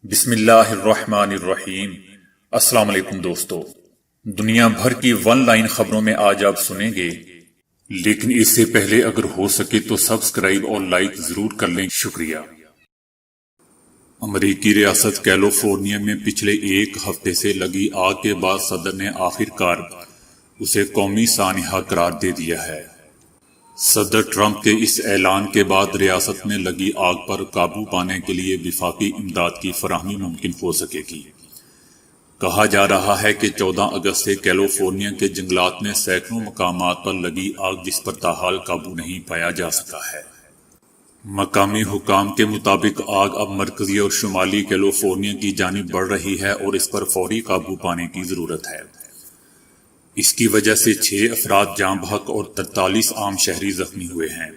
بسم اللہ الرحمن الرحیم۔ السلام علیکم دوستو، دنیا بھر کی ون لائن خبروں میں آج آپ سنیں گے، لیکن اس سے پہلے اگر ہو سکے تو سبسکرائب اور لائک ضرور کر لیں، شکریہ۔ امریکی ریاست کیلیفورنیا میں پچھلے ایک ہفتے سے لگی آگ کے بعد صدر نے آخر کار اسے قومی سانحہ قرار دے دیا ہے۔ صدر ٹرمپ کے اس اعلان کے بعد ریاست میں لگی آگ پر قابو پانے کے لیے وفاقی امداد کی فراہمی ممکن ہو سکے گی۔ کہا جا رہا ہے کہ 14 اگست سے کیلیفورنیا کے جنگلات میں سینکڑوں مقامات پر لگی آگ جس پر تاحال قابو نہیں پایا جا سکا ہے۔ مقامی حکام کے مطابق آگ اب مرکزی اور شمالی کیلیفورنیا کی جانب بڑھ رہی ہے اور اس پر فوری قابو پانے کی ضرورت ہے۔ اس کی وجہ سے 6 افراد جاں بحق اور 43 عام شہری زخمی ہوئے ہیں۔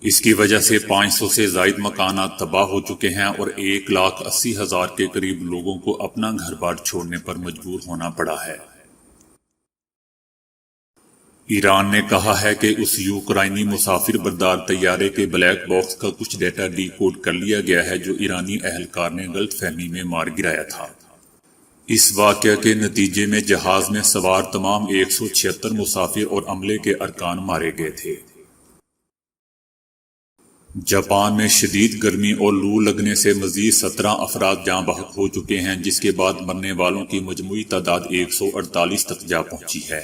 اس کی وجہ سے 500 سے زائد مکانات تباہ ہو چکے ہیں اور 1,80,000 کے قریب لوگوں کو اپنا گھر بار چھوڑنے پر مجبور ہونا پڑا ہے۔ ایران نے کہا ہے کہ اس یوکرائنی مسافر بردار طیارے کے بلیک باکس کا کچھ ڈیٹا ڈی کوڈ کر لیا گیا ہے جو ایرانی اہلکار نے غلط فہمی میں مار گرایا تھا۔ اس واقعہ کے نتیجے میں جہاز میں سوار تمام 176 مسافر اور عملے کے ارکان مارے گئے تھے۔ جاپان میں شدید گرمی اور لو لگنے سے مزید 17 افراد جاں بحق ہو چکے ہیں، جس کے بعد مرنے والوں کی مجموعی تعداد 148 تک جا پہنچی ہے۔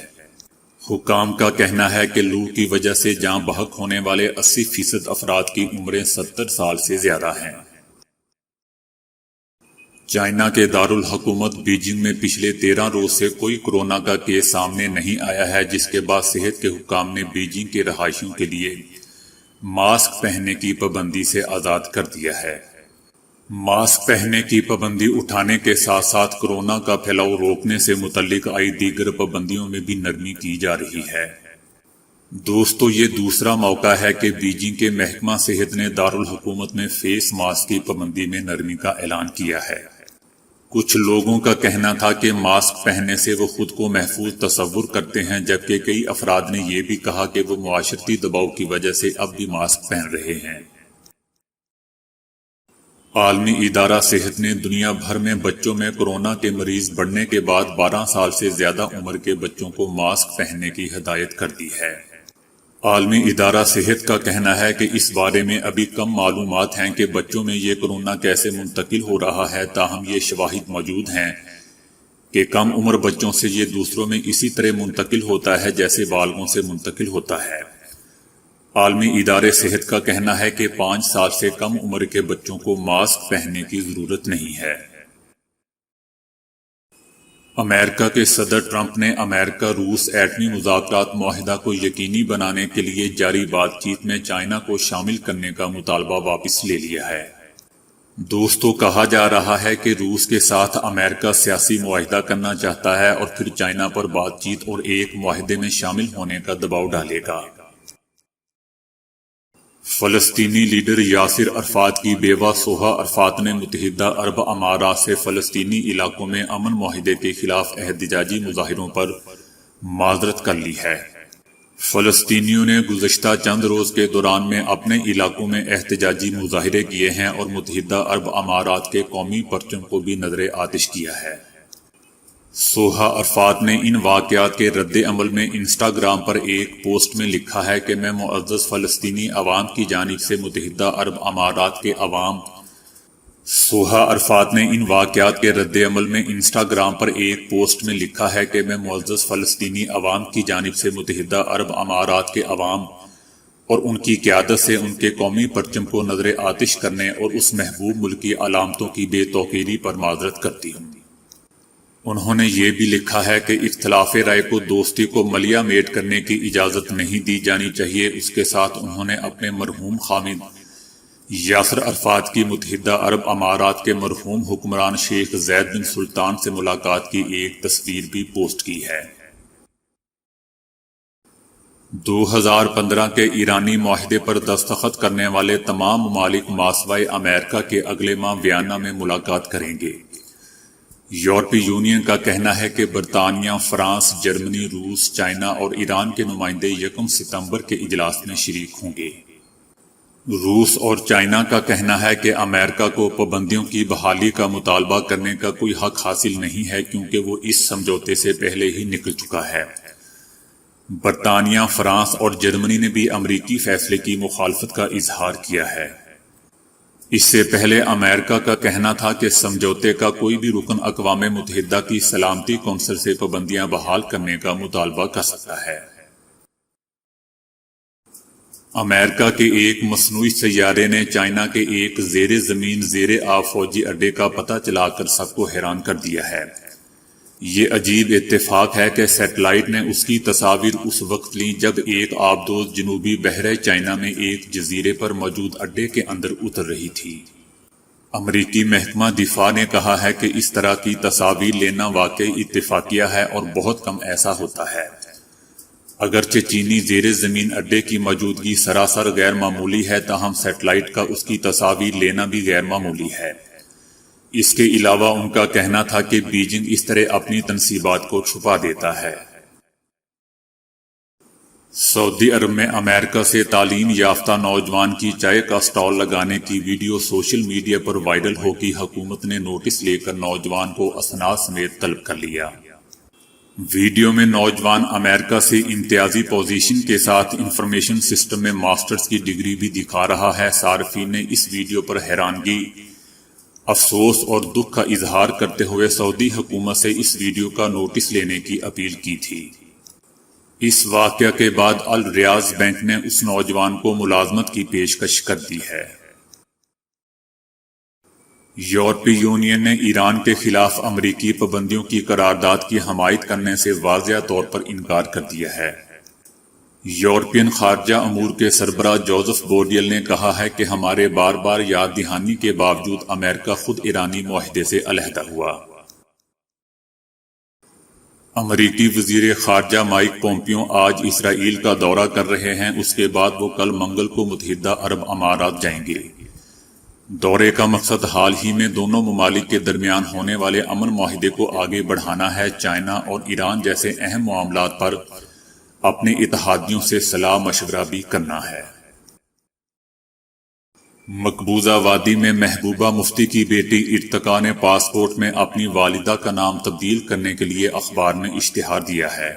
حکام کا کہنا ہے کہ لو کی وجہ سے جاں بحق ہونے والے 80% افراد کی عمریں 70 سال سے زیادہ ہیں۔ چائنا کے دارالحکومت بیجنگ میں پچھلے 13 روز سے کوئی کورونا کا کیس سامنے نہیں آیا ہے، جس کے بعد صحت کے حکام نے بیجنگ کے رہائشیوں کے لیے ماسک پہننے کی پابندی سے آزاد کر دیا ہے۔ ماسک پہننے کی پابندی اٹھانے کے ساتھ ساتھ کورونا کا پھیلاؤ روکنے سے متعلق آئی دیگر پابندیوں میں بھی نرمی کی جا رہی ہے۔ دوستو، یہ دوسرا موقع ہے کہ بیجنگ کے محکمہ صحت نے دارالحکومت میں فیس ماسک کی پابندی میں نرمی کا اعلان کیا ہے۔ کچھ لوگوں کا کہنا تھا کہ ماسک پہننے سے وہ خود کو محفوظ تصور کرتے ہیں، جبکہ کئی افراد نے یہ بھی کہا کہ وہ معاشرتی دباؤ کی وجہ سے اب بھی ماسک پہن رہے ہیں۔ عالمی ادارہ صحت نے دنیا بھر میں بچوں میں کورونا کے مریض بڑھنے کے بعد 12 سال سے زیادہ عمر کے بچوں کو ماسک پہننے کی ہدایت کر دی ہے۔ عالمی ادارہ صحت کا کہنا ہے کہ اس بارے میں ابھی کم معلومات ہیں کہ بچوں میں یہ کورونا کیسے منتقل ہو رہا ہے، تاہم یہ شواہد موجود ہیں کہ کم عمر بچوں سے یہ دوسروں میں اسی طرح منتقل ہوتا ہے جیسے بالغوں سے منتقل ہوتا ہے۔ عالمی ادارے صحت کا کہنا ہے کہ 5 سال سے کم عمر کے بچوں کو ماسک پہننے کی ضرورت نہیں ہے۔ امریکہ کے صدر ٹرمپ نے امریکہ روس ایٹمی مذاکرات معاہدہ کو یقینی بنانے کے لیے جاری بات چیت میں چائنا کو شامل کرنے کا مطالبہ واپس لے لیا ہے۔ دوستو، کہا جا رہا ہے کہ روس کے ساتھ امریکہ سیاسی معاہدہ کرنا چاہتا ہے اور پھر چائنا پر بات چیت اور ایک معاہدے میں شامل ہونے کا دباؤ ڈالے گا۔ فلسطینی لیڈر یاسر عرفات کی بیوہ سوہا عرفات نے متحدہ عرب امارات سے فلسطینی علاقوں میں امن معاہدے کے خلاف احتجاجی مظاہروں پر معذرت کر لی ہے۔ فلسطینیوں نے گزشتہ چند روز کے دوران میں اپنے علاقوں میں احتجاجی مظاہرے کیے ہیں اور متحدہ عرب امارات کے قومی پرچم کو بھی نذر آتش کیا ہے۔ سوہا عرفات نے ان واقعات کے رد عمل میں انسٹاگرام پر ایک پوسٹ میں لکھا ہے کہ میں معزز فلسطینی عوام کی جانب سے متحدہ عرب امارات کے عوام۔ سوہا عرفات نے ان واقعات کے رد عمل میں انسٹاگرام پر ایک پوسٹ میں لکھا ہے کہ میں معزز فلسطینی عوام کی جانب سے متحدہ عرب امارات کے عوام اور ان کی قیادت سے ان کے قومی پرچم کو نذر آتش کرنے اور اس محبوب ملک کی علامتوں کی بے توقیری پر معذرت کرتی ہوں۔ انہوں نے یہ بھی لکھا ہے کہ اختلاف رائے کو دوستی کو ملیہ میٹ کرنے کی اجازت نہیں دی جانی چاہیے۔ اس کے ساتھ انہوں نے اپنے مرحوم خامد یاسر عرفات کی متحدہ عرب امارات کے مرحوم حکمران شیخ زید بن سلطان سے ملاقات کی ایک تصویر بھی پوسٹ کی ہے۔ 2015 کے ایرانی معاہدے پر دستخط کرنے والے تمام ممالک ماسوائے امریکہ کے اگلے ماہ ویانا میں ملاقات کریں گے۔ یورپی یونین کا کہنا ہے کہ برطانیہ، فرانس، جرمنی، روس، چائنا اور ایران کے نمائندے 1 ستمبر کے اجلاس میں شریک ہوں گے۔ روس اور چائنا کا کہنا ہے کہ امریکہ کو پابندیوں کی بحالی کا مطالبہ کرنے کا کوئی حق حاصل نہیں ہے کیونکہ وہ اس سمجھوتے سے پہلے ہی نکل چکا ہے۔ برطانیہ، فرانس اور جرمنی نے بھی امریکی فیصلے کی مخالفت کا اظہار کیا ہے۔ اس سے پہلے امریکہ کا کہنا تھا کہ سمجھوتے کا کوئی بھی رکن اقوام متحدہ کی سلامتی کونسل سے پابندیاں بحال کرنے کا مطالبہ کر سکتا ہے۔ امریکہ کے ایک مصنوعی سیارے نے چائنا کے ایک زیر زمین زیر آب فوجی اڈے کا پتہ چلا کر سب کو حیران کر دیا ہے۔ یہ عجیب اتفاق ہے کہ سیٹلائٹ نے اس کی تصاویر اس وقت لیں جب ایک آبدوز جنوبی بحیرہ چائنا میں ایک جزیرے پر موجود اڈے کے اندر اتر رہی تھی۔ امریکی محکمہ دفاع نے کہا ہے کہ اس طرح کی تصاویر لینا واقعی اتفاقیہ ہے اور بہت کم ایسا ہوتا ہے۔ اگرچہ چینی زیر زمین اڈے کی موجودگی سراسر غیر معمولی ہے تاہم سیٹلائٹ کا اس کی تصاویر لینا بھی غیر معمولی ہے۔ اس کے علاوہ ان کا کہنا تھا کہ بیجنگ اس طرح اپنی تنصیبات کو چھپا دیتا ہے۔ سعودی عرب میں امریکہ سے تعلیم یافتہ نوجوان کی چائے کا سٹال لگانے کی ویڈیو سوشل میڈیا پر وائرل ہو گئی۔ حکومت نے نوٹس لے کر نوجوان کو اسناد سمیت طلب کر لیا۔ ویڈیو میں نوجوان امریکہ سے امتیازی پوزیشن کے ساتھ انفارمیشن سسٹم میں ماسٹرز کی ڈگری بھی دکھا رہا ہے۔ صارفین نے اس ویڈیو پر حیرانگی، افسوس اور دکھ کا اظہار کرتے ہوئے سعودی حکومت سے اس ویڈیو کا نوٹس لینے کی اپیل کی تھی۔ اس واقعہ کے بعد الریاض بینک نے اس نوجوان کو ملازمت کی پیشکش کر دی ہے۔ یورپی یونین نے ایران کے خلاف امریکی پابندیوں کی قرارداد کی حمایت کرنے سے واضح طور پر انکار کر دیا ہے۔ یورپین خارجہ امور کے سربراہ جوزف بوریل نے کہا ہے کہ ہمارے بار بار یاد دہانی کے باوجود امریکہ خود ایرانی معاہدے سے علیحدہ ہوا۔ امریکی وزیر خارجہ مائک پومپیو آج اسرائیل کا دورہ کر رہے ہیں۔ اس کے بعد وہ کل منگل کو متحدہ عرب امارات جائیں گے۔ دورے کا مقصد حال ہی میں دونوں ممالک کے درمیان ہونے والے امن معاہدے کو آگے بڑھانا ہے۔ چائنا اور ایران جیسے اہم معاملات پر اپنے اتحادیوں سے صلاح مشورہ بھی کرنا ہے۔ مقبوضہ وادی میں محبوبہ مفتی کی بیٹی ارتقا نے پاسپورٹ میں اپنی والدہ کا نام تبدیل کرنے کے لیے اخبار میں اشتہار دیا ہے۔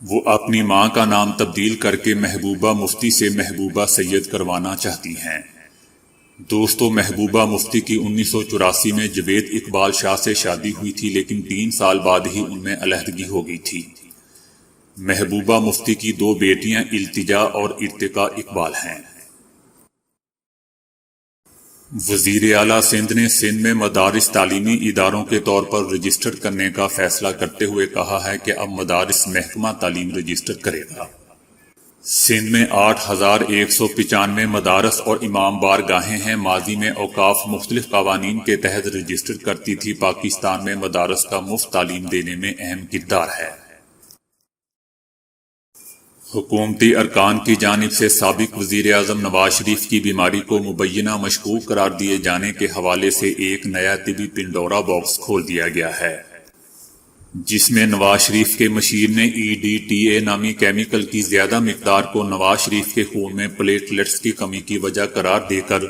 وہ اپنی ماں کا نام تبدیل کر کے محبوبہ مفتی سے محبوبہ سید کروانا چاہتی ہیں۔ دوستو، محبوبہ مفتی کی 1984 میں جوید اقبال شاہ سے شادی ہوئی تھی لیکن 3 سال بعد ہی ان میں علیحدگی ہو گئی تھی۔ محبوبہ مفتی کی 2 بیٹیاں التجا اور ارتقا اقبال ہیں۔ وزیر اعلیٰ سندھ نے سندھ میں مدارس تعلیمی اداروں کے طور پر رجسٹر کرنے کا فیصلہ کرتے ہوئے کہا ہے کہ اب مدارس محکمہ تعلیم رجسٹر کرے گا۔ سندھ میں 8195 مدارس اور امام بار گاہیں ہیں۔ ماضی میں اوقاف مختلف قوانین کے تحت رجسٹر کرتی تھی۔ پاکستان میں مدارس کا مفت تعلیم دینے میں اہم کردار ہے۔ حکومتی ارکان کی جانب سے سابق وزیر اعظم نواز شریف کی بیماری کو مبینہ مشکوک قرار دیے جانے کے حوالے سے ایک نیا طبی پنڈورا باکس کھول دیا گیا ہے، جس میں نواز شریف کے مشیر نے EDTA نامی کیمیکل کی زیادہ مقدار کو نواز شریف کے خون میں پلیٹلیٹس کی کمی کی وجہ قرار دے کر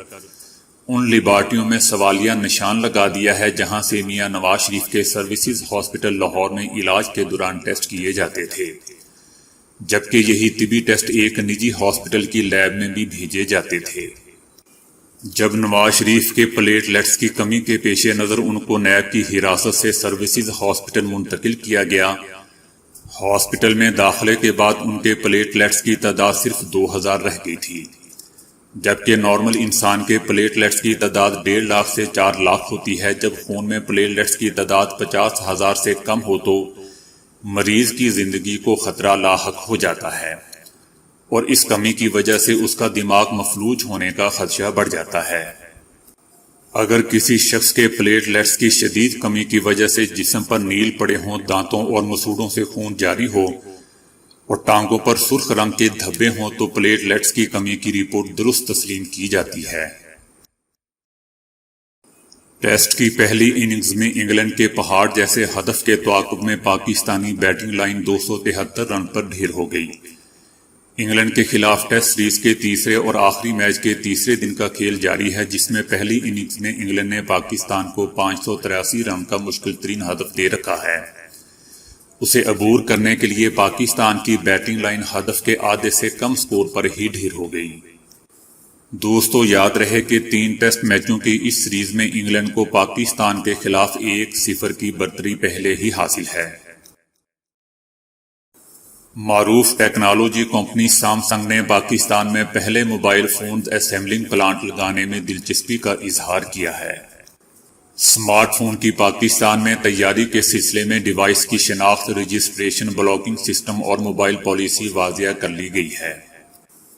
ان لیبارٹریوں میں سوالیہ نشان لگا دیا ہے جہاں سے میاں نواز شریف کے سروسز ہاسپٹل لاہور میں علاج کے دوران ٹیسٹ کیے جاتے تھے، جبکہ یہی طبی ٹیسٹ ایک نجی ہاسپٹل کی لیب میں بھی بھیجے جاتے تھے۔ جب نواز شریف کے پلیٹلیٹس کی کمی کے پیش نظر ان کو نیب کی حراست سے سروسز ہاسپٹل منتقل کیا گیا۔ ہاسپٹل میں داخلے کے بعد ان کے پلیٹلیٹس کی تعداد صرف 2000 رہ گئی تھی، جبکہ نارمل انسان کے پلیٹلیٹس کی تعداد 1.5 لاکھ سے 4 لاکھ ہوتی ہے۔ جب خون میں پلیٹلیٹس کی تعداد 50,000 سے کم ہو تو مریض کی زندگی کو خطرہ لاحق ہو جاتا ہے اور اس کمی کی وجہ سے اس کا دماغ مفلوج ہونے کا خدشہ بڑھ جاتا ہے۔ اگر کسی شخص کے پلیٹلیٹس کی شدید کمی کی وجہ سے جسم پر نیل پڑے ہوں، دانتوں اور مسوڑوں سے خون جاری ہو اور ٹانگوں پر سرخ رنگ کے دھبے ہوں تو پلیٹلیٹس کی کمی کی رپورٹ درست تسلیم کی جاتی ہے۔ ٹیسٹ کی پہلی اننگز میں انگلینڈ کے پہاڑ جیسے ہدف کے تعاقب میں پاکستانی بیٹنگ لائن 273 رن پر ڈھیر ہو گئی۔ انگلینڈ کے خلاف ٹیسٹ سیریز کے تیسرے اور آخری میچ کے تیسرے دن کا کھیل جاری ہے، جس میں پہلی اننگز میں انگلینڈ نے پاکستان کو 583 رن کا مشکل ترین ہدف دے رکھا ہے۔ اسے عبور کرنے کے لیے پاکستان کی بیٹنگ لائن ہدف کے آدھے سے کم سکور پر ہی ڈھیر ہو گئی۔ دوستو، یاد رہے کہ 3 ٹیسٹ میچوں کی اس سیریز میں انگلینڈ کو پاکستان کے خلاف 1-0 کی برتری پہلے ہی حاصل ہے۔ معروف ٹیکنالوجی کمپنی سامسنگ نے پاکستان میں پہلے موبائل فون اسمبلنگ پلانٹ لگانے میں دلچسپی کا اظہار کیا ہے۔ اسمارٹ فون کی پاکستان میں تیاری کے سلسلے میں ڈیوائس کی شناخت، رجسٹریشن، بلاکنگ سسٹم اور موبائل پالیسی واضح کر لی گئی ہے۔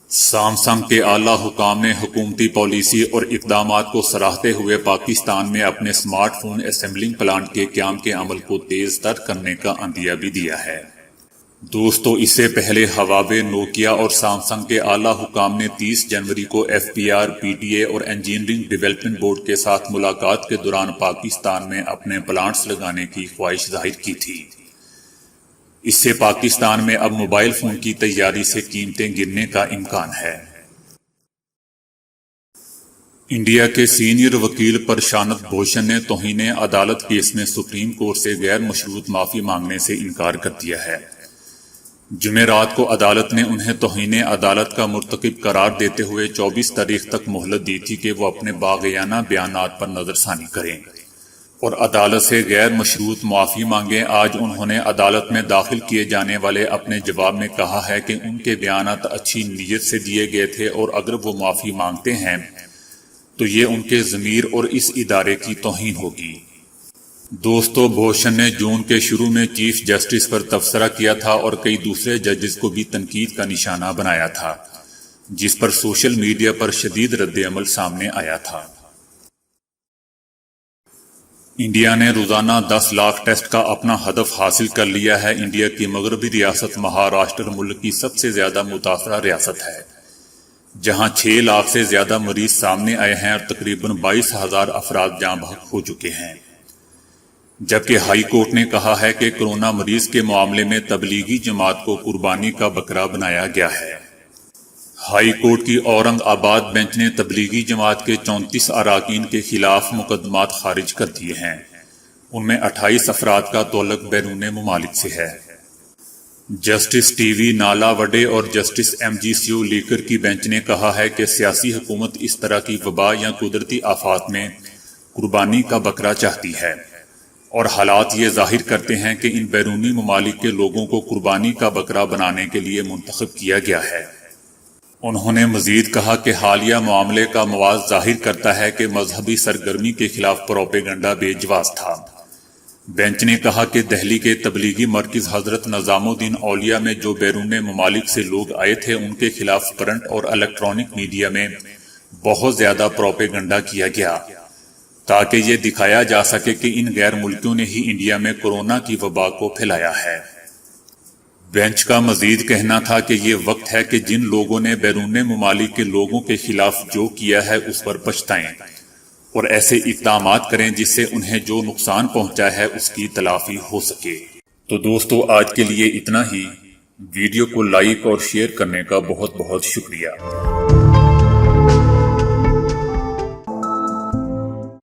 سامسنگ کے اعلیٰ حکام نے حکومتی پالیسی اور اقدامات کو سراہتے ہوئے پاکستان میں اپنے اسمارٹ فون اسمبلنگ پلانٹ کے قیام کے عمل کو تیز تر کرنے کا عندیہ بھی دیا ہے۔ دوستو، اس سے پہلے ہواوے، نوکیا اور سامسنگ کے اعلیٰ حکام نے 30 جنوری کو FBR، PTA اور انجینئرنگ ڈیولپمنٹ بورڈ کے ساتھ ملاقات کے دوران پاکستان میں اپنے پلانٹس لگانے کی خواہش ظاہر کی تھی۔ اس سے پاکستان میں اب موبائل فون کی تیاری سے قیمتیں گرنے کا امکان ہے۔ انڈیا کے سینئر وکیل پرشانت بھوشن نے توہین عدالت کیس میں سپریم کورٹ سے غیر مشروط معافی مانگنے سے انکار کر دیا ہے۔ جمعرات کو عدالت نے انہیں توہین عدالت کا مرتکب قرار دیتے ہوئے 24 تاریخ تک مہلت دی تھی کہ وہ اپنے باغیانہ بیانات پر نظر ثانی کریں اور عدالت سے غیر مشروط معافی مانگیں۔ آج انہوں نے عدالت میں داخل کیے جانے والے اپنے جواب میں کہا ہے کہ ان کے بیانات اچھی نیت سے دیے گئے تھے اور اگر وہ معافی مانگتے ہیں تو یہ ان کے ضمیر اور اس ادارے کی توہین ہوگی۔ دوستو، بھوشن نے جون کے شروع میں چیف جسٹس پر تبصرہ کیا تھا اور کئی دوسرے ججز کو بھی تنقید کا نشانہ بنایا تھا، جس پر سوشل میڈیا پر شدید رد عمل سامنے آیا تھا۔ انڈیا نے روزانہ 10 لاکھ ٹیسٹ کا اپنا ہدف حاصل کر لیا ہے۔ انڈیا کی مغربی ریاست مہاراشٹر ملک کی سب سے زیادہ متاثرہ ریاست ہے، جہاں 6 لاکھ سے زیادہ مریض سامنے آئے ہیں اور تقریباً 22,000 افراد جاں بحق ہو چکے ہیں، جبکہ ہائی کورٹ نے کہا ہے کہ کورونا مریض کے معاملے میں تبلیغی جماعت کو قربانی کا بکرا بنایا گیا ہے۔ ہائی کورٹ کی اورنگ آباد بینچ نے تبلیغی جماعت کے 34 اراکین کے خلاف مقدمات خارج کر دیے ہیں۔ ان میں 28 افراد کا تعلق بیرون ممالک سے ہے۔ جسٹس TV نالاوڈے اور جسٹس MG سیولیکر کی بینچ نے کہا ہے کہ سیاسی حکومت اس طرح کی وبا یا قدرتی آفات میں قربانی کا بکرا چاہتی ہے، اور حالات یہ ظاہر کرتے ہیں کہ ان بیرونی ممالک کے لوگوں کو قربانی کا بکرا بنانے کے لیے منتخب کیا گیا ہے۔ انہوں نے مزید کہا کہ حالیہ معاملے کا مواد ظاہر کرتا ہے کہ مذہبی سرگرمی کے خلاف پروپیگنڈا بے جواز تھا۔ بینچ نے کہا کہ دہلی کے تبلیغی مرکز حضرت نظام الدین اولیاء میں جو بیرون ممالک سے لوگ آئے تھے، ان کے خلاف پرنٹ اور الیکٹرانک میڈیا میں بہت زیادہ پروپیگنڈا کیا گیا تاکہ یہ دکھایا جا سکے کہ ان غیر ملکیوں نے ہی انڈیا میں کورونا کی وبا کو پھیلایا ہے۔ بینچ کا مزید کہنا تھا کہ یہ وقت ہے کہ جن لوگوں نے بیرون ممالک کے لوگوں کے خلاف جو کیا ہے اس پر پچھتائیں اور ایسے اقدامات کریں جس سے انہیں جو نقصان پہنچا ہے اس کی تلافی ہو سکے۔ تو دوستو، آج کے لیے اتنا ہی۔ ویڈیو کو لائک اور شیئر کرنے کا بہت بہت شکریہ۔